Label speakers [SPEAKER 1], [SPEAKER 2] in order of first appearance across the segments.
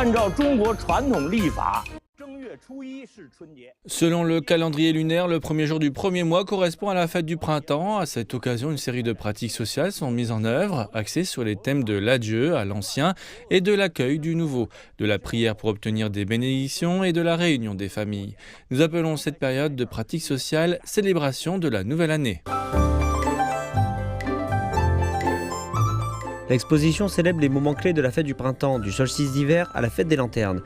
[SPEAKER 1] 按照中国传统历法。
[SPEAKER 2] Selon le calendrier lunaire, le premier jour du premier mois correspond à la fête du printemps. À cette occasion, une série de pratiques sociales sont mises en œuvre, axées sur les thèmes de l'adieu à l'ancien et de l'accueil du nouveau, de la prière pour obtenir des bénédictions et de la réunion des familles. Nous appelons cette période de pratiques sociales célébration de la nouvelle année.
[SPEAKER 3] L'exposition célèbre les moments clés de la fête du printemps, du solstice d'hiver à la fête des lanternes.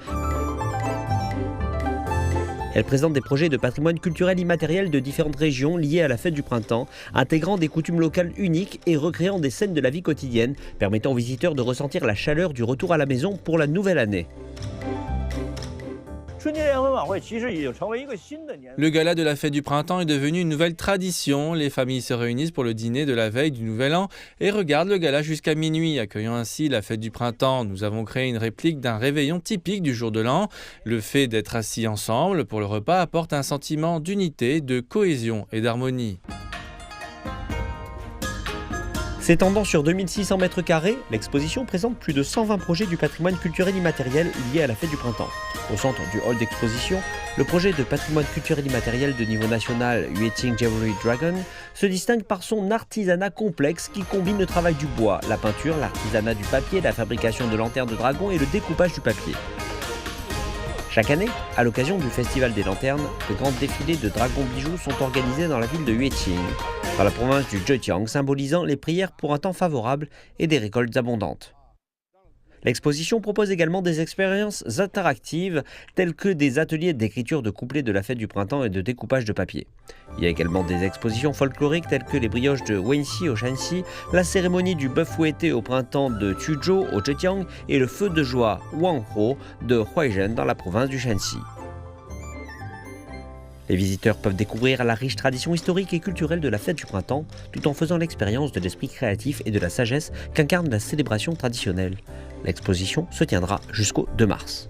[SPEAKER 3] Elle présente des projets de patrimoine culturel immatériel de différentes régions liées à la fête du printemps, intégrant des coutumes locales uniques et recréant des scènes de la vie quotidienne, permettant aux visiteurs de ressentir la chaleur du retour à la maison pour la nouvelle année.
[SPEAKER 2] Le gala de la fête du printemps est devenu une nouvelle tradition. Les familles se réunissent pour le dîner de la veille du Nouvel An et regardent le gala jusqu'à minuit, accueillant ainsi la fête du printemps. Nous avons créé une réplique d'un réveillon typique du jour de l'an. Le fait d'être assis ensemble pour le repas apporte un sentiment d'unité, de cohésion et d'harmonie.
[SPEAKER 3] S'étendant sur 2600 mètres carrés, l'exposition présente plus de 120 projets du patrimoine culturel immatériel liés à la fête du printemps. Au centre du hall d'exposition, le projet de patrimoine culturel immatériel de niveau national Yueting Jewelry Dragon se distingue par son artisanat complexe qui combine le travail du bois, la peinture, l'artisanat du papier, la fabrication de lanternes de dragon et le découpage du papier. Chaque année, à l'occasion du Festival des Lanternes, de grands défilés de dragons bijoux sont organisés dans la ville de Yueting, dans la province du Zhejiang, symbolisant les prières pour un temps favorable et des récoltes abondantes. L'exposition propose également des expériences interactives telles que des ateliers d'écriture de couplets de la fête du printemps et de découpage de papier. Il y a également des expositions folkloriques telles que les brioches de Wenxi au Shanxi, la cérémonie du bœuf fouetté au printemps de Tuzhou au Zhejiang et le feu de joie Wanghuo de Huaizhen dans la province du Shanxi. Les visiteurs peuvent découvrir la riche tradition historique et culturelle de la fête du printemps, tout en faisant l'expérience de l'esprit créatif et de la sagesse qu'incarne la célébration traditionnelle. L'exposition se tiendra jusqu'au 2 mars.